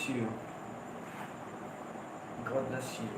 you. God bless you.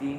3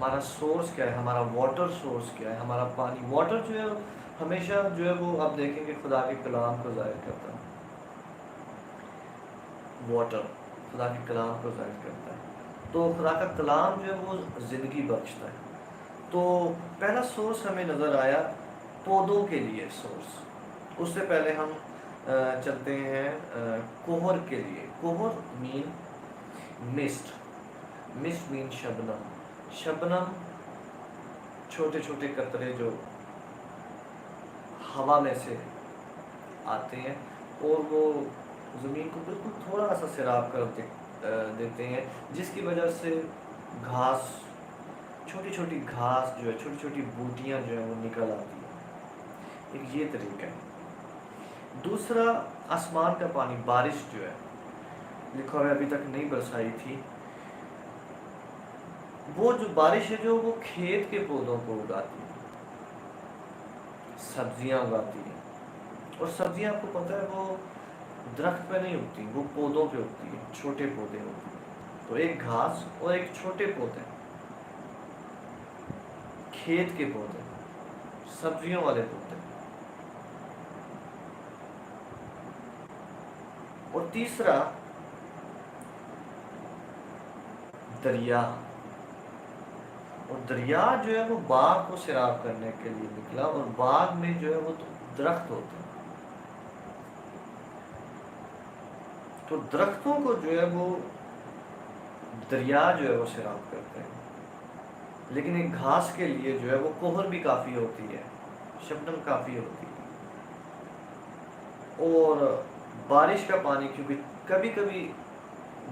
ہمارا source کیا ہے، ہمارا واٹر سورس کیا ہے، ہمارا پانی. واٹر جو ہے ہمیشہ جو ہے وہ آپ دیکھیں کہ خدا کے کلام کو ظاہر کرتا ہے. واٹر خدا کے کلام کو ظاہر کرتا ہے. تو خدا کا کلام جو ہے وہ زندگی بخشتا ہے. تو پہلا سورس ہمیں نظر آیا پودوں کے لیے سورس. اس سے پہلے ہم چلتے ہیں کوہر کے لیے. کوہر مین مسٹ. مسٹ مین شبنم. شبنم چھوٹے چھوٹے قطرے جو ہوا میں سے آتے ہیں اور وہ زمین کو بالکل تھوڑا سا سیراب کر دیتے ہیں، جس کی وجہ سے گھاس، چھوٹی چھوٹی گھاس جو ہے، چھوٹی چھوٹی بوٹیاں جو ہیں وہ نکل آتی ہیں. ایک یہ طریقہ ہے. دوسرا آسمان کا پانی، بارش جو ہے لکھا ہوا ابھی تک نہیں برسائی تھی. وہ جو بارش ہے جو وہ کھیت کے پودوں کو اگاتی ہے، سبزیاں اگاتی ہے. اور سبزیاں آپ کو پتہ ہے وہ درخت پہ نہیں اگتی، وہ پودوں پہ اگتی ہے، چھوٹے پودے ہوتے ہیں. تو ایک گھاس اور ایک چھوٹے پودے، کھیت کے پودے، سبزیوں والے پودے. اور تیسرا دریا. اور دریا جو ہے وہ باغ کو سیراب کرنے کے لیے نکلا، اور باغ میں جو ہے وہ درخت ہوتے ہیں. تو درختوں کو جو ہے وہ دریا جو ہے وہ سیراب کرتے ہیں. لیکن ایک گھاس کے لیے جو ہے وہ کوہر بھی کافی ہوتی ہے، شبنم کافی ہوتی ہے. اور بارش کا پانی، کیونکہ کبھی کبھی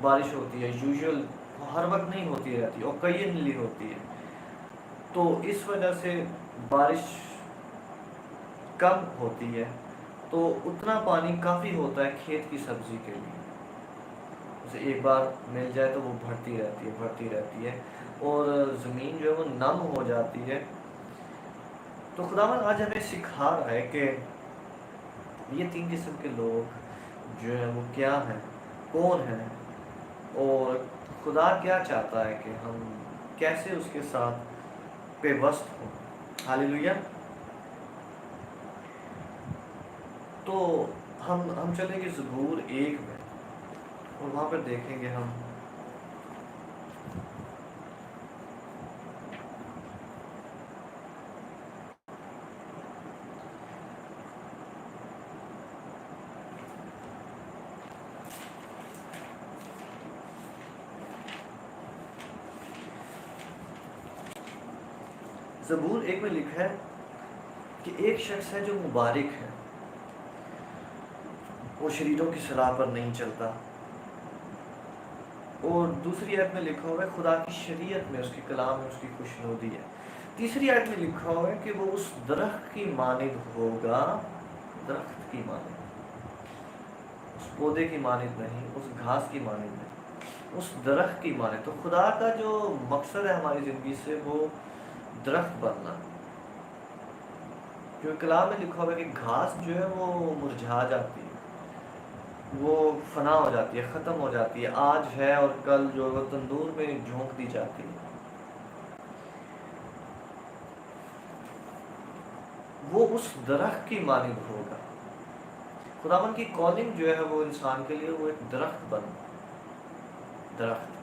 بارش ہوتی ہے، یوزول ہر وقت نہیں ہوتی رہتی، اور اوکیجنلی ہوتی ہے. تو اس وجہ سے بارش کم ہوتی ہے، تو اتنا پانی کافی ہوتا ہے کھیت کی سبزی کے لیے. اسے ایک بار مل جائے تو وہ بڑھتی رہتی ہے اور زمین جو ہے وہ نم ہو جاتی ہے. تو خداوند آج ہمیں سکھا رہا ہے کہ یہ 3 قسم کے لوگ جو ہیں وہ کیا ہیں، کون ہیں، اور خدا کیا چاہتا ہے کہ ہم کیسے اس کے ساتھ پیوست ہوں. ہاللیلویہ. تو ہم چلیں گے زبور 1 میں، اور وہاں پر دیکھیں گے ہم زبور 1 میں لکھا ہے کہ ایک شخص ہے جو مبارک ہے، وہ شریروں کی صلاح پر نہیں چلتا. اور دوسری آیت میں لکھا ہوا ہے خدا کی شریعت میں، اس کے کلام میں اس کی خوشنودی ہے. تیسری آیت میں لکھا ہوا ہے کہ وہ اس درخت کی مانند ہوگا، درخت کی مانند، اس پودے کی مانند نہیں، اس گھاس کی مانند نہیں، اس درخت کی مانند. تو خدا کا جو مقصد ہے ہماری زندگی سے وہ درخت بننا. کیونکہ کلام میں لکھا ہوا ہے کہ گھاس جو ہے وہ مرجھا جاتی ہے، وہ فنا ہو جاتی ہے، ختم ہو جاتی ہے، آج ہے اور کل جو وہ تندور میں جھونک دی جاتی ہے. وہ اس درخت کی مانند ہوگا. خداوند کی کالنگ جو ہے وہ انسان کے لیے وہ ایک درخت بن، درخت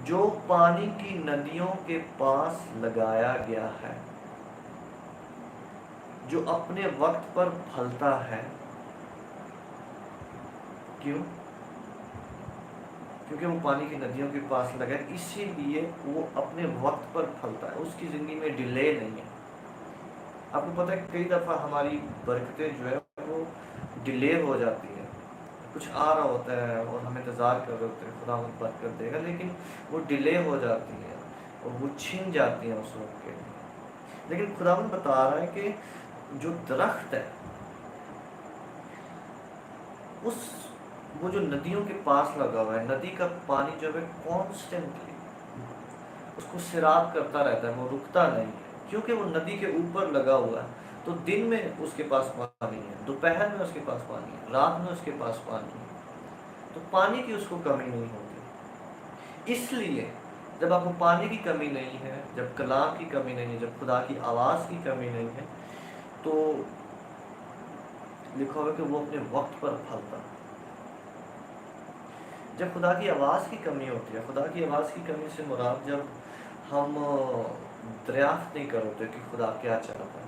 جو پانی کی ندیوں کے پاس لگایا گیا ہے، جو اپنے وقت پر پھلتا ہے. کیوں؟ کیونکہ وہ پانی کی ندیوں کے پاس لگا ہے، اسی لیے وہ اپنے وقت پر پھلتا ہے. اس کی زندگی میں ڈیلے نہیں ہے. آپ کو پتہ ہے کئی دفعہ ہماری برکتیں جو ہے وہ ڈیلے ہو جاتی ہیں. کچھ آ رہا ہوتا ہے اور ہم انتظار کر رہے ہوتے ہیں خدا ہم برکت دے گا، لیکن وہ ڈیلے ہو جاتی ہیں اور وہ چھن جاتی ہیں اس وقت کے. لیکن خداوند بتا رہا ہے کہ جو درخت ہے وہ جو ندیوں کے پاس لگا ہوا ہے، ندی کا پانی جو ہے کانسٹنٹلی اس کو سیراب کرتا رہتا ہے، وہ رکتا نہیں ہے. کیونکہ وہ ندی کے اوپر لگا ہوا ہے، تو دن میں اس کے پاس پانی ہے، دوپہر میں اس کے پاس پانی ہے، رات میں اس کے پاس پانی ہے. تو پانی کی اس کو کمی نہیں ہوتی. اس لیے جب آپ کو پانی کی کمی نہیں ہے، جب کلام کی کمی نہیں ہے، جب خدا کی آواز کی کمی نہیں ہے، تو لکھا ہوا کہ وہ اپنے وقت پر پھلتا۔ جب خدا کی آواز کی کمی ہوتی ہے، خدا کی آواز کی کمی سے مراد جب ہم دریافت نہیں کرتے کہ خدا کیا چاہتا ہے،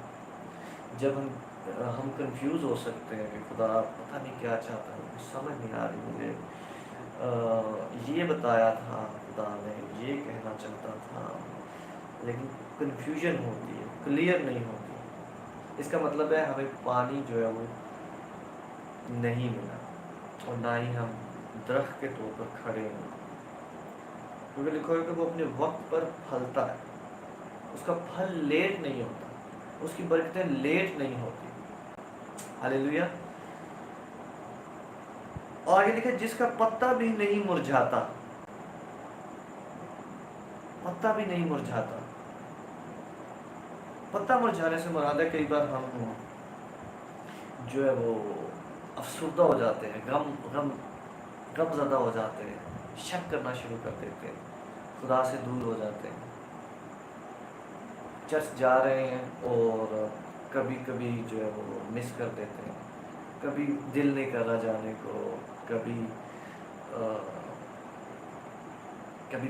جب ہم کنفیوز ہو سکتے ہیں کہ خدا پتہ نہیں کیا چاہتا ہے، مجھے سمجھ نہیں آ رہی، مجھے یہ بتایا تھا خدا نے، یہ کہنا چاہتا تھا، لیکن کنفیوژن ہوتی ہے، کلیئر نہیں ہوتی، اس کا مطلب ہے ہمیں پانی جو ہے وہ نہیں ملا، اور نہ ہی ہم درخت کے طور پر کھڑے ہیں، کیونکہ لکھو ہے کہ وہ اپنے وقت پر پھلتا ہے، اس کا پھل لیٹ نہیں ہوتا، اس کی برکتیں لیٹ نہیں ہوتی۔ ہاللیلویا۔ اور آگے لکھا جس کا پتا بھی نہیں مرجھاتا، پتا بھی نہیں مرجھاتا۔ پتا مرجھانے سے مراد ہے کئی بار ہم جو ہے وہ افسردہ ہو جاتے ہیں، غم زدہ ہو جاتے ہیں، شک کرنا شروع کر دیتے ہیں، خدا سے دور ہو جاتے ہیں، چرچ جا رہے ہیں اور کبھی کبھی جو ہے وہ مس کر دیتے ہیں، کبھی دل نہیں کر رہا جانے کو، کبھی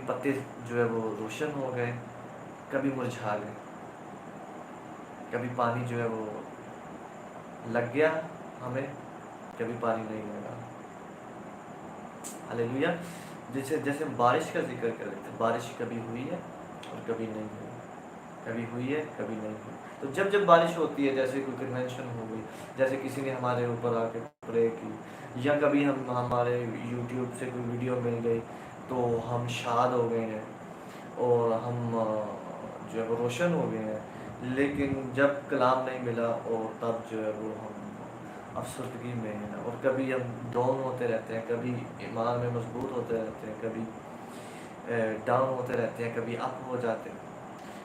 پتے جو ہے وہ روشن ہو گئے، کبھی مرجھا گئے، کبھی پانی جو ہے وہ لگ گیا ہمیں، کبھی پانی نہیں لگا۔ ہاللیلویا۔ جیسے بارش کا ذکر کر رہے تھے، بارش کبھی ہوئی ہے اور کبھی نہیں ہوئی، کبھی ہوئی ہے کبھی نہیں ہوئی۔ تو جب بارش ہوتی ہے، جیسے کوئی کنونشن ہو گئی، جیسے کسی نے ہمارے اوپر آ کے پرے کی، یا کبھی ہمارے یوٹیوب سے کوئی ویڈیو مل گئی تو ہم شاد ہو گئے ہیں اور ہم جو ہے وہ روشن ہو گئے ہیں، لیکن جب کلام نہیں ملا اور تب جو ہے وہ ہم افسردگی میں ہیں، اور کبھی ہم ڈاؤن ہوتے رہتے ہیں، کبھی ایمان میں مضبوط ہوتے رہتے ہیں، کبھی ڈاؤن ہوتے رہتے ہیں، کبھی اپ ہو جاتے ہیں۔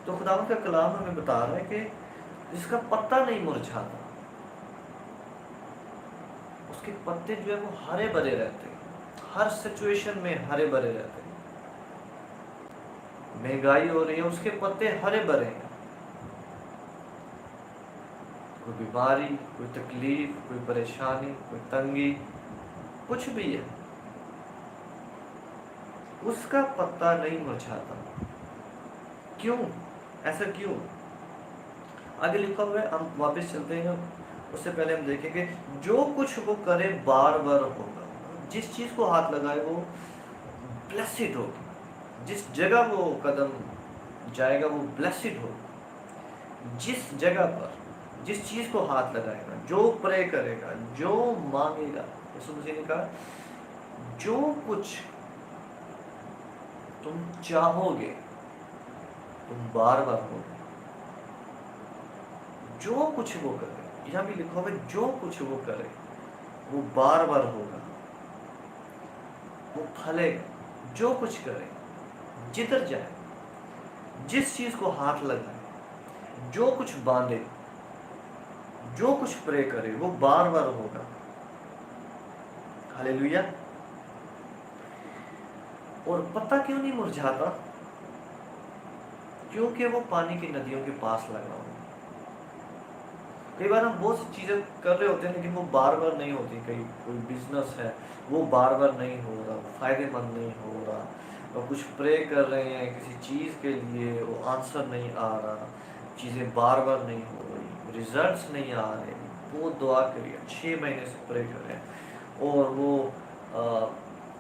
تو خداوند کا کلام ہمیں بتا رہا ہے کہ جس کا پتا نہیں مرجھاتا، اس کے پتے جو ہے وہ ہرے بھرے رہتے ہیں، ہر سچویشن میں ہرے بھرے رہتے ہیں۔ مہنگائی ہو رہی ہے، اس کے پتے ہرے بھرے ہیں، کوئی بیماری، کوئی تکلیف، کوئی پریشانی، کوئی تنگی، کچھ بھی ہے، اس کا پتا نہیں مرجھاتا۔ کیوں؟ ایسا کیوں؟ آگے لکھا ہوا ہے، ہم واپس چلتے ہیں، اس سے پہلے ہم دیکھیں کہ جو کچھ وہ کرے بار بار ہوگا، جس چیز کو ہاتھ لگائے وہ بلیسڈ ہوگی، جس جگہ وہ قدم جائے گا وہ بلیسڈ ہوگا، جس جگہ پر جس چیز کو ہاتھ لگائے گا، جو پرے کرے گا، جو مانگے گا، یسوع مسیح نے کہا جو کچھ تم چاہو گے تم بار بار ہوگے، جو کچھ وہ کرے، یہاں بھی لکھا ہوگا جو کچھ وہ کرے وہ بار بار ہوگا، وہ پھلے گا، جو کچھ کرے، جدھر جائے، جس چیز کو ہاتھ لگائے، جو کچھ باندھے، جو کچھ پرے کرے وہ بار بار ہوگا۔ ہاللیلویا۔ اور پتہ کیوں نہیں مرجھاتا؟ کیونکہ وہ پانی کی ندیوں کے پاس لگا ہوا۔ کئی بار ہم بہت سی چیزیں کر رہے ہوتے ہیں لیکن وہ بار بار نہیں ہوتی، کوئی بزنس ہے وہ بار بار نہیں ہو رہا، فائدے مند نہیں ہو رہا، اور کچھ پرے کر رہے ہیں کسی چیز کے لیے، وہ آنسر نہیں آ رہا، چیزیں بار بار نہیں ہو رہی، ریزلٹس نہیں آ رہے، بہت دعا کری ہے، 6 مہینے سے پرے کر رہے ہیں اور وہ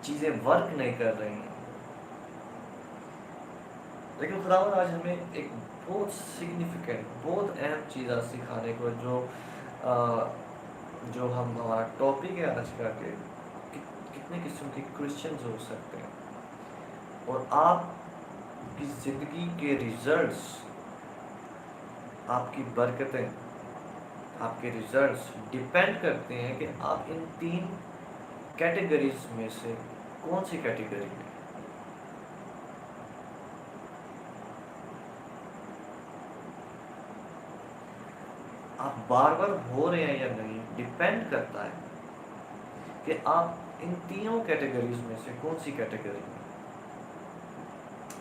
چیزیں ورک نہیں کر رہی ہیں۔ لیکن خداوند آج ہمیں ایک بہت سگنیفیکنٹ، بہت اہم چیز سکھانے کو، جو ہمارا ٹاپک ہے آج کا، کہ کتنے قسم کے کرسچنز ہو سکتے ہیں، اور آپ کی زندگی کے ریزلٹس، آپ کی برکتیں، آپ کے ریزلٹس ڈیپینڈ کرتے ہیں کہ آپ ان 3 کیٹیگریز میں سے کون سی کیٹیگری میں۔ آپ بار بار ہو رہے ہیں یا نہیں، ڈیپینڈ کرتا ہے کہ آپ ان 3 کیٹیگریز میں سے کون سی کیٹیگری میں۔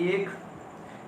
1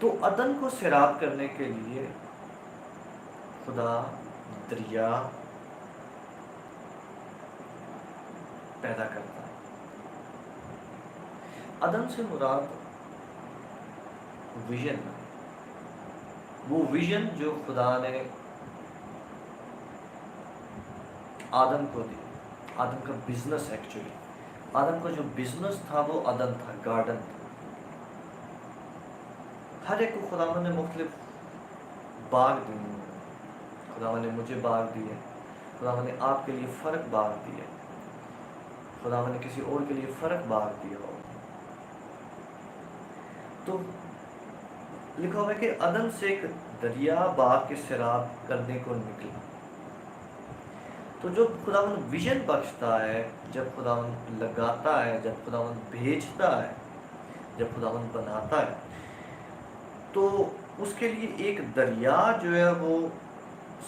تو عدن کو سیراب کرنے کے لیے خدا دریا پیدا کرتا ہے۔ عدن سے مراد ویژن ہے، وہ ویژن جو خدا نے آدم کو دی، آدم کا بزنس ایکچولی، آدم کا جو بزنس تھا وہ عدن تھا، گارڈن تھا۔ ہر ایک کو خداوند نے مختلف باغ دیے، خداوند نے مجھے باغ دیے، خداوند نے آپ کے لیے فرق باغ دیے، خداوند نے کسی اور کے لیے فرق باغ دیا ہو۔ تو لکھا ہوا ہے کہ عدن سے ایک دریا باغ کے سیراب کرنے کو نکلا۔ تو جب خداوند ویژن بخشتا ہے، جب خداوند لگاتا ہے، جب خداوند بھیجتا ہے، جب خداوند بناتا ہے، تو اس کے لیے ایک دریا جو ہے وہ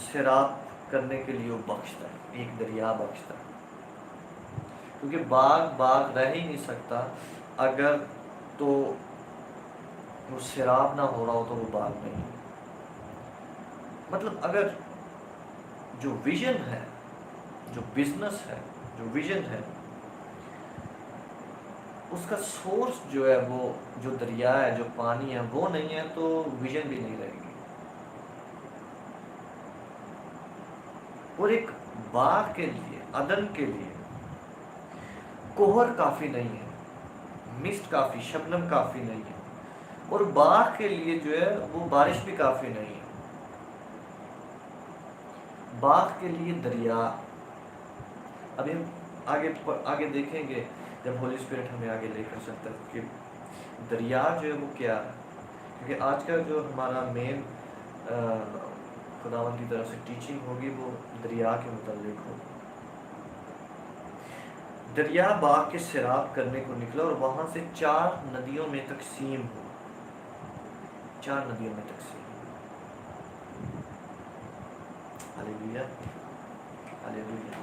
سیراب کرنے کے لیے وہ بخشتا ہے، ایک دریا بخشتا ہے، کیونکہ باغ رہ ہی نہیں سکتا اگر تو وہ سیراب نہ ہو رہا ہو، تو وہ باغ نہیں۔ مطلب اگر جو ویژن ہے، جو بزنس ہے، جو ویژن ہے، اس کا سورس جو ہے وہ جو دریا ہے، جو پانی ہے، وہ نہیں ہے تو ویژن بھی نہیں رہے گی۔ اور ایک باغ کے لیے، عدن کے لیے کوہر کافی نہیں ہے، مسٹ کافی، شبنم کافی نہیں ہے، اور باغ کے لیے جو ہے وہ بارش بھی کافی نہیں ہے۔ باغ کے لیے دریا، ابھی ہم آگے دیکھیں گے جب ہولی اسپرٹ ہمیں آگے لے کر سکتا ہے کہ دریا جو ہے وہ کیا ہے، کیونکہ آج کا جو ہمارا مین خداوند کی طرف سے ٹیچنگ ہوگی وہ دریا کے متعلق ہوگی۔ دریا باغ کے سیراب کرنے کو نکلا اور وہاں سے 4 ندیوں میں تقسیم ہوا، 4 ندیوں میں تقسیم ہوا۔ ہلیلویا، ہلیلویا۔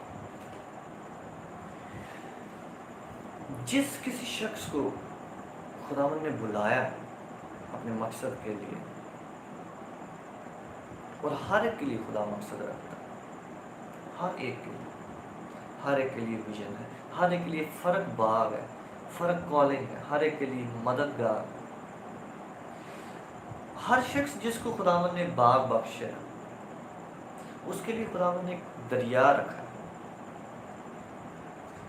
جس کسی شخص کو خداوند نے بلایا ہے اپنے مقصد کے لیے، اور ہر ایک کے لیے خدا مقصد رکھتا ہے، ہر ایک کے لیے، ہر ایک کے لیے ویژن ہے، ہر ایک کے لیے فرق باغ ہے، فرق کالنگ ہے، ہر ایک کے لیے مددگار ہے۔ ہر شخص جس کو خداوند نے باغ بخشا ہے، اس کے لیے خداوند نے ایک دریا رکھا ہے۔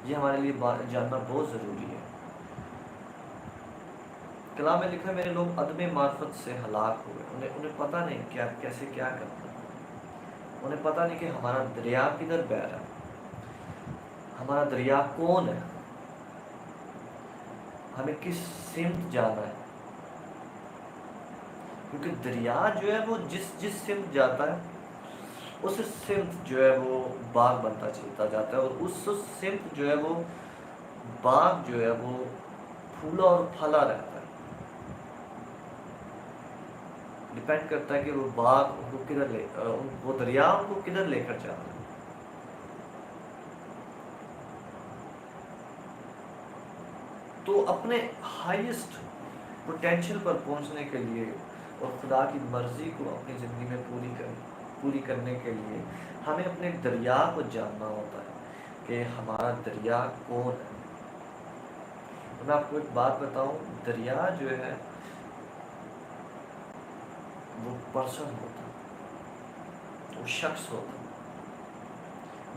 یہ ہمارے لیے جاننا بہت ضروری ہے۔ کلام میں لکھا ہے میرے لوگ عدم معرفت سے ہلاک ہوئے، انہیں پتہ نہیں کیسے کیا کرنا، انہیں پتہ نہیں کہ ہمارا دریا کدھر بہہ رہا ہے، ہمارا دریا کون ہے، ہمیں کس سمت جانا ہے، کیونکہ دریا جو ہے وہ جس سمت جاتا ہے اس سمت جو ہے وہ باغ بنتا چلتا جاتا ہے، اور اس سمت جو ہے وہ باغ جو ہے وہ پھولا اور پھلا رہتا ہے۔ ڈیپینڈ کرتا ہے کہ وہ باغ ان کو کدھر وہ دریا ان کو کدھر لے کر جاتا ہے۔ تو اپنے ہائیسٹ پوٹینشل پر پہنچنے کے لیے اور خدا کی مرضی کو اپنی زندگی میں پوری کرنے کے لیے ہمیں اپنے دریا کو جاننا ہوتا ہے کہ ہمارا دریا کون ہے۔ میں آپ کو ایک بات بتاؤں، دریا جو ہے وہ پرسن ہوتا ہے، وہ شخص ہوتا ہے۔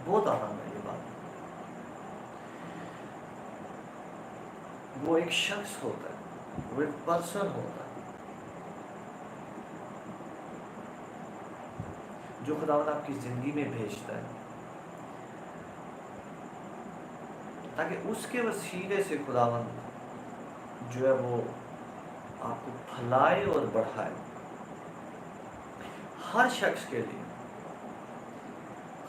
بہت اہم ہے یہ بات۔ وہ ایک شخص ہوتا ہے، وہ ایک پرسن ہوتا ہے جو خداوند آپ کی زندگی میں بھیجتا ہے، تاکہ اس کے وسیلے سے خداوند جو ہے وہ آپ کو پھلائے اور بڑھائے۔ ہر شخص کے لیے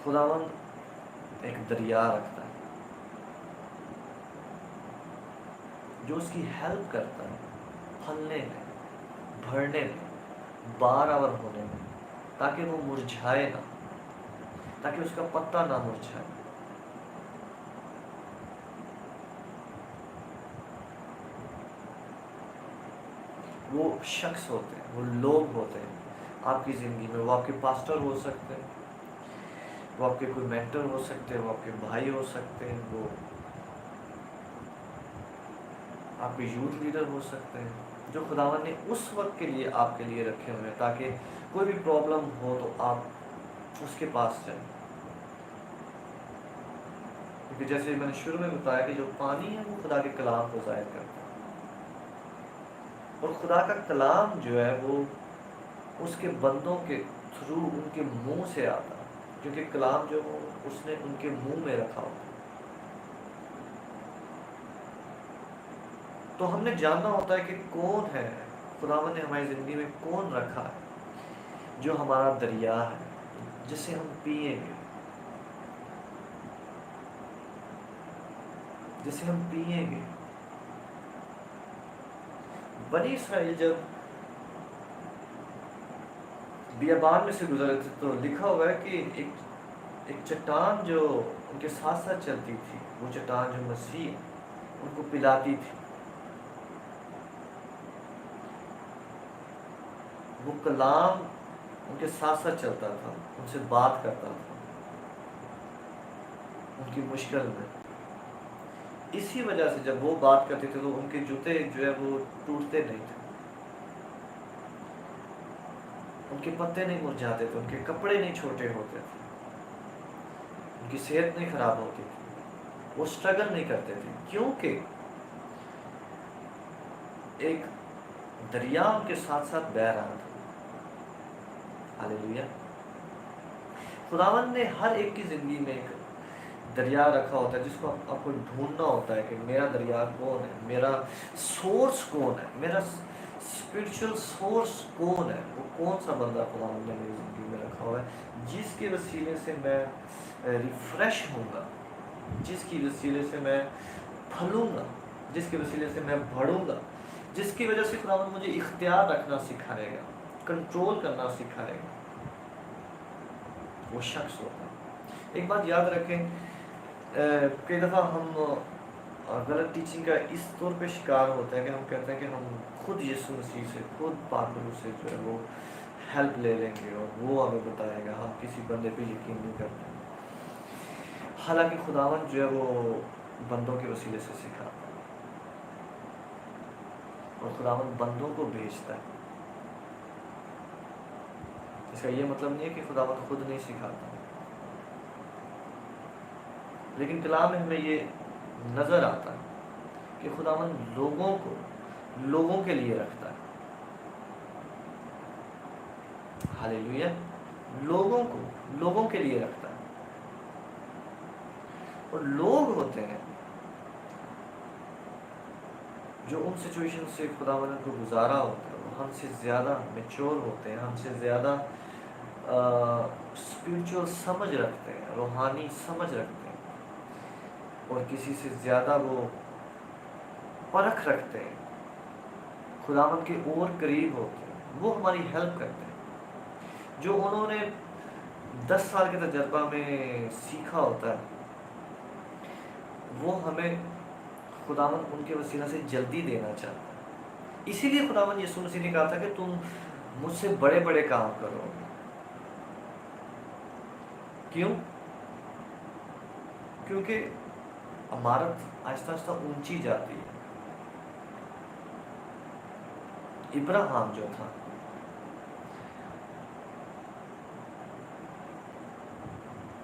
خداوند ایک دریا رکھتا ہے جو اس کی ہیلپ کرتا ہے پھلنے میں، بڑھنے میں، بارآور ہونے میں، تاکہ وہ مرجھائے نہ، تاکہ اس کا پتا نہ مرجھائے۔ وہ شخص ہوتے ہیں، وہ لوگ ہوتے ہیں آپ کی زندگی میں. وہ آپ کے پاسٹر ہو سکتے ہیں، وہ آپ کے کوئی مینٹر ہو سکتے ہیں، وہ آپ کے بھائی ہو سکتے ہیں، وہ آپ کے یوتھ لیڈر ہو سکتے ہیں، جو خداوند نے اس وقت کے لیے آپ کے لیے رکھے ہوئے ہیں تاکہ کوئی بھی پرابلم ہو تو آپ اس کے پاس جائیں. کیونکہ جیسے میں نے شروع میں بتایا کہ جو پانی ہے وہ خدا کے کلام کو ظاہر کرتا ہے، اور خدا کا کلام جو ہے وہ اس کے بندوں کے تھرو ان کے منہ سے آتا ہے، کیونکہ کلام جو وہ اس نے ان کے منہ میں رکھا ہوتا ہے. تو ہم نے جاننا ہوتا ہے کہ کون ہے خداوند نے ہماری زندگی میں کون رکھا ہے جو ہمارا دریا ہے جسے ہم پیئیں گے، جسے ہم پیئیں گے. بنی اسرائیل جب بیابان میں سے گزرے تھے تو لکھا ہوا ہے کہ ایک چٹان جو ان کے ساتھ ساتھ چلتی تھی، وہ چٹان جو مسیح ان کو پلاتی تھی، وہ کلام ان کے ساتھ ساتھ چلتا تھا، ان سے بات کرتا تھا ان کی مشکل میں. اسی وجہ سے جب وہ بات کرتے تھے تو ان کے جوتے جو ہے وہ ٹوٹتے نہیں تھے، ان کے پتے نہیں مرجھاتے تھے، ان کے کپڑے نہیں چھوٹے ہوتے تھے، ان کی صحت نہیں خراب ہوتی تھی، وہ سٹرگل نہیں کرتے تھے، کیونکہ ایک دریا ان کے ساتھ ساتھ بہہ رہا تھا. ہاللیلویا. خداوند نے ہر ایک کی زندگی میں ایک دریا رکھا ہوتا ہے جس کو آپ کو ڈھونڈنا ہوتا ہے کہ میرا دریا کون ہے، میرا سورس کون ہے، میرا اسپرچل سورس کون ہے. وہ کون سا بندہ خداوند نے میری زندگی میں رکھا ہوا ہے جس کے وسیلے سے میں ریفریش ہوں گا، جس کی وسیلے سے میں پھلوں گا، جس کے وسیلے سے میں بڑھوں گا، جس کی وجہ سے خداوند مجھے اختیار رکھنا سکھائے گا، کنٹرول کرنا سکھائے گا. وہ شخص ہوتا ہے. ایک بات یاد رکھیں، کئی دفعہ ہم غلط ٹیچنگ کا اس طور پہ شکار ہوتے ہیں کہ ہم کہتے ہیں کہ ہم خود یسوع مسیح سے، خود پاک روح سے جو ہے وہ ہیلپ لے لیں گے اور وہ ہمیں بتائے گا، ہم کسی بندے پہ یقین نہیں کرتے. حالانکہ خداوند جو ہے وہ بندوں کے وسیلے سے سکھاتا ہے، اور خداوند بندوں کو بھیجتا ہے. اس کا یہ مطلب نہیں ہے کہ خداوند خود نہیں سکھاتا، لیکن کلام میں ہمیں یہ نظر آتا ہے کہ خداوند لوگوں کے لیے رکھتا ہے. ہاللیلویا. لوگوں کے لیے رکھتا ہے. اور لوگ ہوتے ہیں جو ان سچویشن سے خداوند کو گزارا ہوتا ہے، وہ ہم سے زیادہ میچور ہوتے ہیں، ہم سے زیادہ اسپرچل سمجھ رکھتے ہیں، روحانی سمجھ رکھتے ہیں، اور کسی سے زیادہ وہ پرکھ رکھتے ہیں، خداوند کے اور قریب ہوتے ہیں. وہ ہماری ہیلپ کرتے ہیں. جو انہوں نے 10 سال کے تجربہ میں سیکھا ہوتا ہے وہ ہمیں خداوند ان کے وسیلہ سے جلدی دینا چاہتا ہے. اسی لیے خداوند یسوع مسیح نے کہا تھا کہ تم مجھ سے بڑے بڑے کام کرو. کیوں؟ کیونکہ عمارت آہستہ آہستہ اونچی جاتی ہے. ابراہیم جو تھا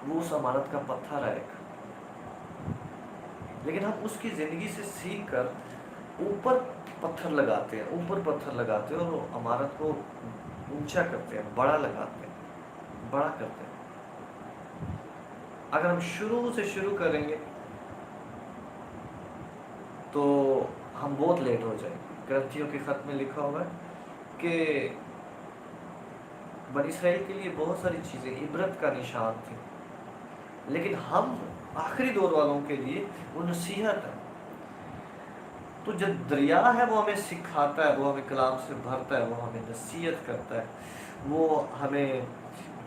وہ اس عمارت کا پتھر ہے، لیکن ہم اس کی زندگی سے سیکھ کر اوپر پتھر لگاتے ہیں اور عمارت کو اونچا کرتے ہیں، بڑا لگاتے ہیں، بڑا کرتے ہیں. اگر ہم شروع سے شروع کریں گے تو ہم بہت لیٹ ہو جائیں گے. گلتیوں کے خط میں لکھا ہوا ہے کہ بنی اسرائیل کے لیے بہت ساری چیزیں عبرت کا نشان تھی، لیکن ہم آخری دور والوں کے لیے وہ نصیحت ہے. تو جو دریا ہے وہ ہمیں سکھاتا ہے، وہ ہمیں کلام سے بھرتا ہے، وہ ہمیں نصیحت کرتا ہے، وہ ہمیں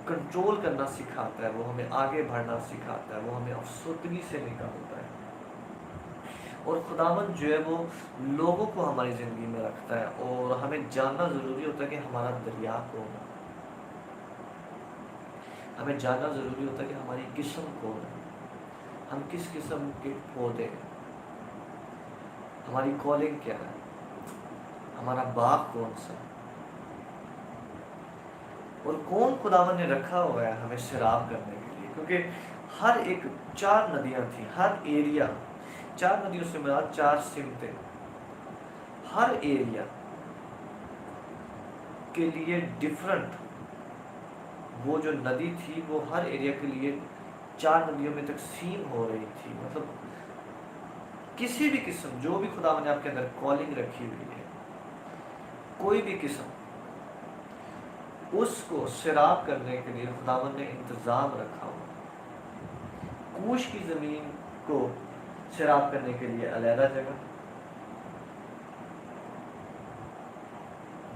کنٹرول کرنا سکھاتا ہے، وہ ہمیں آگے بڑھنا سکھاتا ہے، وہ ہمیں افسردگی سے نکالتا ہے. اور خداوند جو ہے وہ لوگوں کو ہماری زندگی میں رکھتا ہے، اور ہمیں جاننا ضروری ہوتا ہے کہ ہمارا دریا کون ہے، ہمیں جاننا ضروری ہوتا ہے کہ ہماری قسم کون ہے، ہم کس قسم کے پودے ہیں، ہماری کالنگ کیا ہے، ہمارا باغ کون سا ہے، اور کون خداوند نے رکھا ہوا ہے ہمیں سیراب کرنے کے لیے، کیونکہ ہر ایک 4 ندیاں تھیں، ہر ایریا 4 ندیوں سے مراد 4 سمتیں، ہر ایریا کے لیے ڈفرنٹ، وہ جو ندی تھی وہ ہر ایریا کے لیے 4 ندیوں میں تقسیم ہو رہی تھی، مطلب کسی بھی قسم، جو بھی خداوند نے آپ کے اندر کالنگ رکھی ہوئی ہے، کوئی بھی قسم، اس کو سیراب کرنے کے لیے خداوند نے انتظام رکھا ہوا۔ کوش کی زمین کو سیراب کرنے کے لیے علیحدہ جگہ،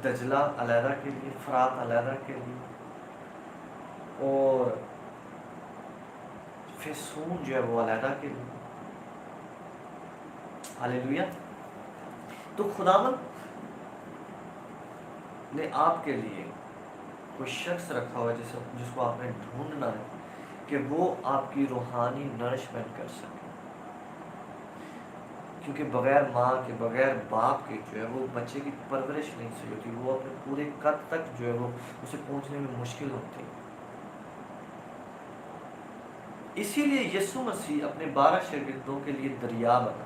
دجلہ علیحدہ کے لیے، فرات علیحدہ کے لیے، اور فسون جو ہے وہ علیحدہ کے لیے۔ ہاللیلویا۔ تو خداوند نے آپ کے لیے کوئی شخص رکھا ہوا ہے جس کو آپ نے ڈھونڈنا ہے کہ وہ آپ کی روحانی نرشمنٹ کر سکے، کیونکہ بغیر ماں کے، بغیر باپ کے جو ہے وہ بچے کی پرورش نہیں صحیح ہوتی، وہ اپنے پورے قد تک جو ہے وہ اسے پہنچنے میں مشکل ہوتی ہے۔ اسی لیے یسوع مسیح اپنے 12 شاگردوں کے لیے دریا بنا،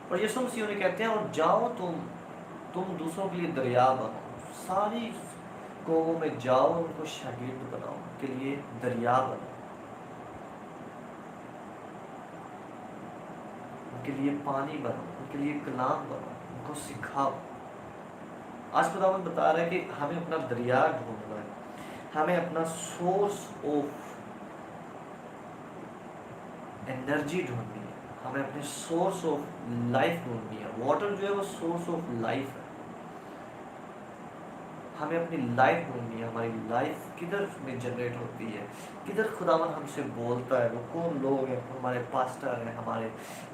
اور یسوع مسیح انہیں کہتے ہیں اور جاؤ تم دوسروں کے لیے دریا بنو، ساری قوموں میں جاؤ، ان کو شاگرد بناؤ، ان کے لیے دریا بنو، ان کے لیے پانی بنو، ان کے لیے کلام بنو، ان کو سکھاؤ۔ آج خداوند بتا رہا ہے کہ ہمیں اپنا دریا ڈھونڈنا ہے، ہمیں اپنا سورس آف انرجی ڈھونڈنی ہے، ہمیں اپنے سورس آف لائف ڈھونڈنی ہے۔ واٹر جو ہے وہ سورس آف لائف ہے، ہمیں اپنی لائف ڈھونڈنی ہے، ہماری لائف کدھر میں جنریٹ ہوتی ہے، کدھر خداوند ہم سے بولتا ہے، وہ کون لوگ ہیں، ہمارے پاسٹر ہیں، ہمارے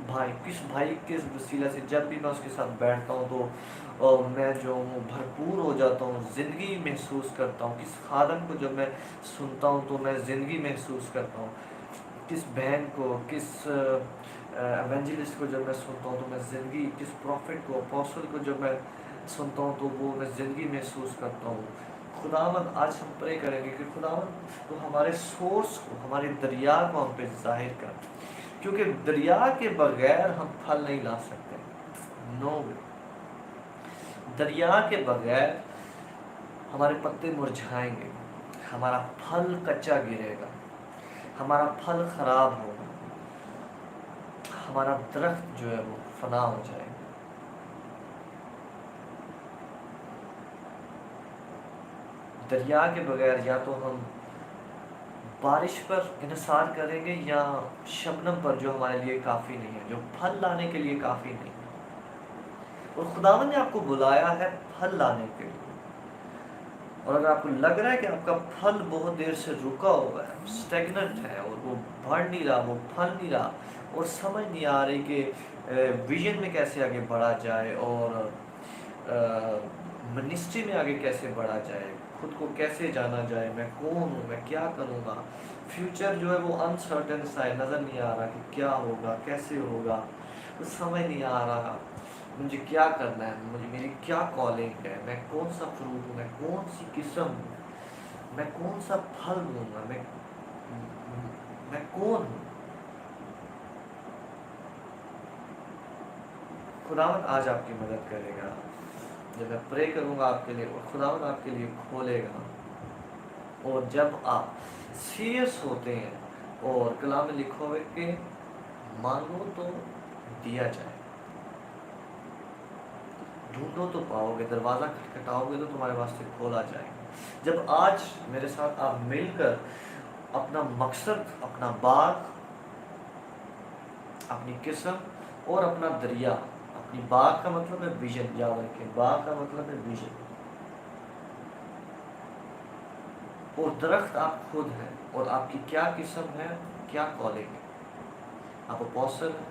بھائی، کس بھائی کس وسیلہ سے جب بھی میں اس کے ساتھ بیٹھتا ہوں تو میں جو ہوں بھرپور ہو جاتا ہوں، زندگی محسوس کرتا ہوں، کس خادم کو جب میں سنتا ہوں تو میں زندگی محسوس کرتا ہوں، کس بہن کو، کس ایونجلسٹ کو جب میں سنتا ہوں تو میں زندگی، کس پروفٹ کو، اپوسٹل کو جب میں سنتا ہوں تو وہ میں زندگی محسوس کرتا ہوں۔ خداوند آج ہم پرے کریں گے کہ خداوند تو ہمارے سورس کو، ہمارے دریا کو ہم پہ ظاہر کر، کیونکہ دریا کے بغیر ہم پھل نہیں لا سکتے، نو وے۔ دریا کے بغیر ہمارے پتے مرجھائیں گے، ہمارا پھل کچا گرے گا، ہمارا پھل خراب ہوگا، ہمارا درخت جو ہے وہ فنا ہو جائے گا۔ دریا کے بغیر یا تو ہم بارش پر انحصار کریں گے یا شبنم پر، جو ہمارے لیے کافی نہیں ہے، جو پھل لانے کے لیے کافی نہیں ہے۔ اور خداوند نے آپ کو بلایا ہے پھل لانے کے لیے، اور اگر آپ کو لگ رہا ہے کہ آپ کا پھل بہت دیر سے رکا ہوا ہے، اسٹیگننٹ ہے، اور وہ بڑھ نہیں رہا، وہ پھل نہیں رہا، اور سمجھ نہیں آ رہی کہ ویژن میں کیسے آگے بڑھا جائے، اور منسٹری میں آگے کیسے بڑھا جائے، خود کو کیسے جانا جائے، میں کون ہوں، میں کیا کروں گا، فیوچر جو ہے وہ انسرٹن سا ہے، نظر نہیں آ رہا کہ کیا ہوگا، کیسے ہوگا، کچھ سمجھ نہیں آ رہا مجھے کیا کرنا ہے، مجھے میری کیا کالنگ ہے، میں کون سا فروٹ ہوں، میں کون سی قسم ہوں، میں کون سا پھل دوں گا، میں کون ہوں۔ خداوند آج آپ کی مدد کرے گا جب میں پرے کروں گا آپ کے لیے، اور خداوند آپ کے لیے کھولے گا، اور جب آپ سیریس ہوتے ہیں، اور کلام میں لکھا ہوئے کہ مانگو تو دیا جائے، ڈھونڈو تو پاؤ گے، دروازہ کھٹکھٹاؤ گے تو تمہارے واسطے کھولا جائے گا۔ جب آج میرے ساتھ آپ مل کر اپنا مقصد، اپنا باغ، اپنی قسم اور اپنا دریا، اپنی باغ کا مطلب ہے ویژن، یاد رکھیں باغ کا مطلب ہے ویژن، اور درخت آپ خود ہیں، اور آپ کی کیا قسم ہے، کیا کالنگ ہے، آپ اپوسٹل ہیں،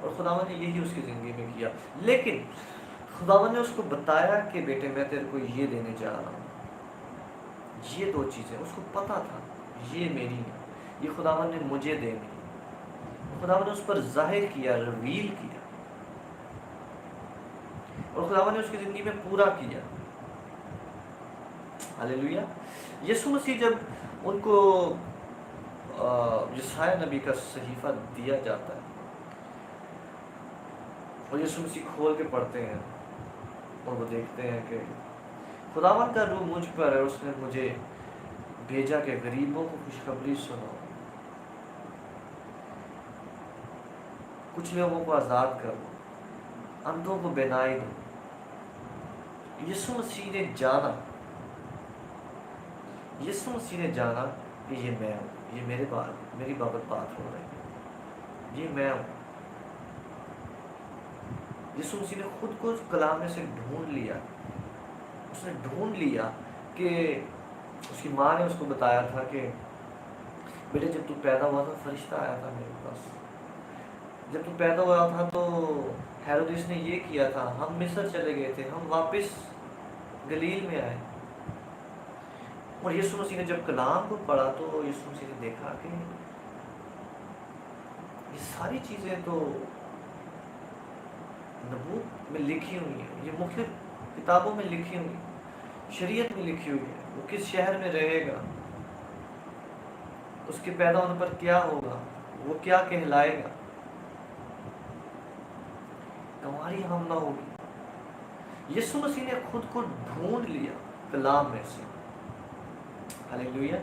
اور خداوند نے یہی اس کی زندگی میں کیا. لیکن خداوند نے اس کو بتایا کہ بیٹے میں تیرے کو یہ دینے جا رہا ہوں, یہ 2 چیزیں. اس کو پتا تھا یہ میری ہیں, یہ خداوند نے مجھے دینی. خداوند نے اس پر ظاہر کیا, ریویل کیا, اور خداوند نے اس کی زندگی میں پورا کیا. ہاللیلویا. یسوع مسیح جب ان کو یسایہ نبی کا صحیفہ دیا جاتا ہے اور یسوع مسیح کھول کے پڑھتے ہیں اور وہ دیکھتے ہیں کہ خداوند کا روح مجھ پر ہے, اس نے مجھے بھیجا کہ غریبوں کو خوشخبری سناؤ, کچھ لوگوں کو آزاد کرو, اندھوں کو بینائی دو. یسوع مسیح نے جانا, یسوع مسیح نے جانا کہ یہ میں ہوں, یہ میری بابت بات ہو رہی ہے, یہ میں ہوں. یسوع مسیح نے خود کو کلام میں سے ڈھونڈ لیا. اس نے ڈھونڈ لیا کہ اس کی ماں نے اس کو بتایا تھا کہ بیٹے جب تو پیدا ہوا تھا فرشتہ آیا تھا میرے پاس, جب تو پیدا ہوا تھا تو ہیرودیس نے یہ کیا تھا, ہم مصر چلے گئے تھے, ہم واپس گلیل میں آئے. اور یسوع مسیح نے جب کلام کو پڑھا تو یسوع مسیح نے دیکھا کہ یہ ساری چیزیں تو نبوت میں لکھی ہوئی ہیں, یہ مختلف کتابوں میں لکھی ہوئی ہیں, شریعت میں لکھی ہوئی ہے. وہ کس شہر میں رہے گا, اس کے پیدا ہونے پر کیا ہوگا, وہ کیا کہلائے گا, تمہاری ہم نہ ہوگی. یسوع مسیح نے خود کو ڈھونڈ لیا کلام میں سے. ہاللیلویا.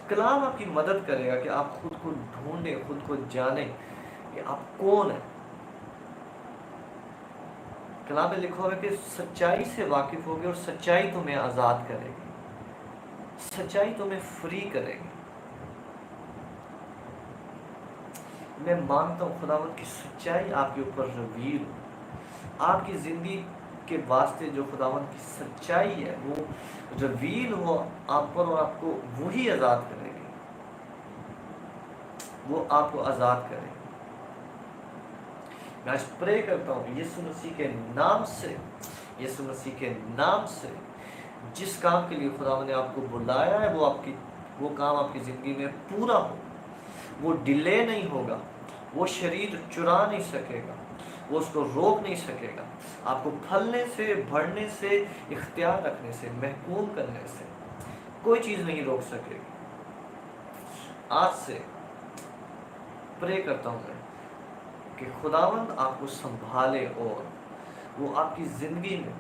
کلام آپ کی مدد کرے گا کہ آپ خود کو ڈھونڈیں, خود کو جانیں کہ آپ کون ہیں. کلام میں لکھا ہوا ہے کہ سچائی سے واقف ہوگے اور سچائی تمہیں آزاد کرے گی, سچائی تمہیں فری کرے گی. میں مانتا ہوں خداوند کی سچائی آپ کے اوپر ریویل ہو, آپ کی زندگی کے واسطے جو خداوند کی سچائی ہے وہ ریویل ہو آپ پر, اور آپ کو وہی آزاد کرے گی, وہ آپ کو آزاد کرے گی. میں آج پرے کرتا ہوں یسوع مسیح کے نام سے, یسوع مسیح کے نام سے جس کام کے لیے خداوند نے آپ کو بلایا ہے وہ کام آپ کی زندگی میں پورا ہو. وہ ڈیلے نہیں ہوگا, وہ شریر چرا نہیں سکے گا, وہ اس کو روک نہیں سکے گا. آپ کو پھلنے سے, بڑھنے سے, اختیار رکھنے سے, محکوم کرنے سے کوئی چیز نہیں روک سکے گی. آج سے پرے کرتا ہوں میں کہ خداوند آپ کو سنبھالے اور وہ آپ کی زندگی میں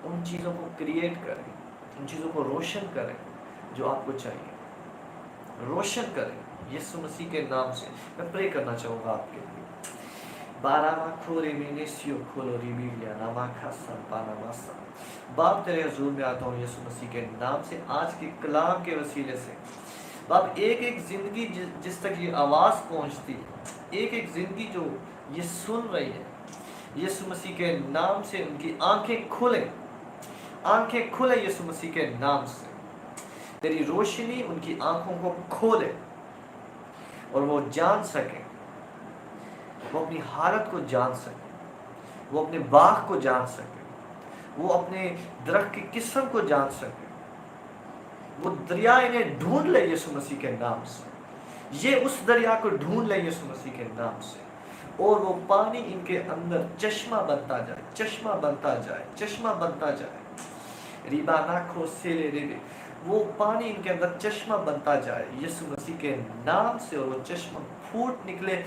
ان چیزوں کو کریٹ کرے, ان چیزوں کو روشن کرے جو آپ کو چاہیے, روشن کرے. یسوع مسیح کے نام سے میں پرے کرنا چاہوں گا آپ کے لیے. باراما کھورے میں سیو کھولو ریبیلیا ناما کھاسا پاناماسا. باپ تیرے حضور میں آتا ہوں یسوع مسیح کے نام سے, آج کے کلام کے وسیلے سے. باپ ایک ایک زندگی جس تک یہ آواز پہنچتی, ایک ایک زندگی جو یہ سن رہی ہے, یسوع مسیح کے نام سے ان کی آنکھیں کھلیں, آنکھیں کھلیں یسوع مسیح کے نام سے. تیری روشنی ان کی آنکھوں کو کھولے اور وہ جان سکیں, وہ اپنی حالت کو جان سکیں, وہ اپنے باغ کو جان سکیں, وہ اپنے درخت کی قسم کو جان سکیں. وہ دریا انہیں ڈھونڈ لے یسوع مسیح کے نام سے, یہ اس دریا کو ڈھونڈ لے یسوع مسیح کے نام سے, اور وہ پانی ان کے اندر چشمہ بنتا جائے, چشمہ بنتا جائے, چشمہ بنتا جائے. ریبا ناکھو سیلے ریبے, وہ پانی ان کے اندر چشمہ بنتا جائے یسوع مسیح کے نام سے, اور وہ چشمہ پھوٹ نکلے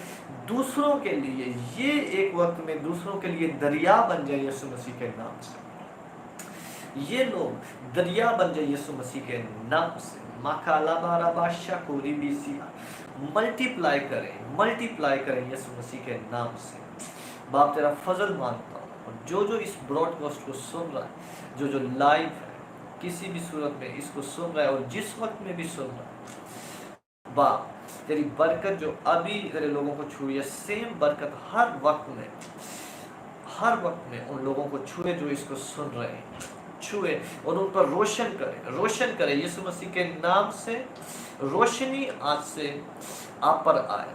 دوسروں کے لیے. یہ ایک وقت میں دوسروں کے لیے دریا بن جائے یسوع مسیح کے نام سے. یہ لوگ دریا بن جائے یسوع مسیح کے نام سے. ماکالا بارا بادشاہ کو ریبیسیا ملٹیپلائی کریں یسوع مسیح کے نام سے. باپ تیرا فضل مانگتا ہوں, اور جو اس براڈ کاسٹ کو سن رہا ہے, جو لائیو ہے, کسی بھی صورت میں اس کو سن رہا ہے اور جس وقت میں بھی سن رہا ہے, باپ تیری برکت جو ابھی تیرے لوگوں کو چھوئی ہے, سیم برکت ہر وقت میں ان لوگوں کو چھوئے جو اس کو سن رہے ہیں, چھوئے اور ان پر روشن کرے یسوع مسیح کے نام سے. روشنی آج سے آپ پر آئے,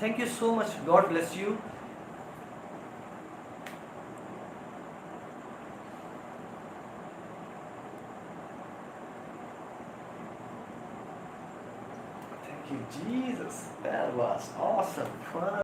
Thank you so much. God bless you. Thank you, Jesus. That was awesome.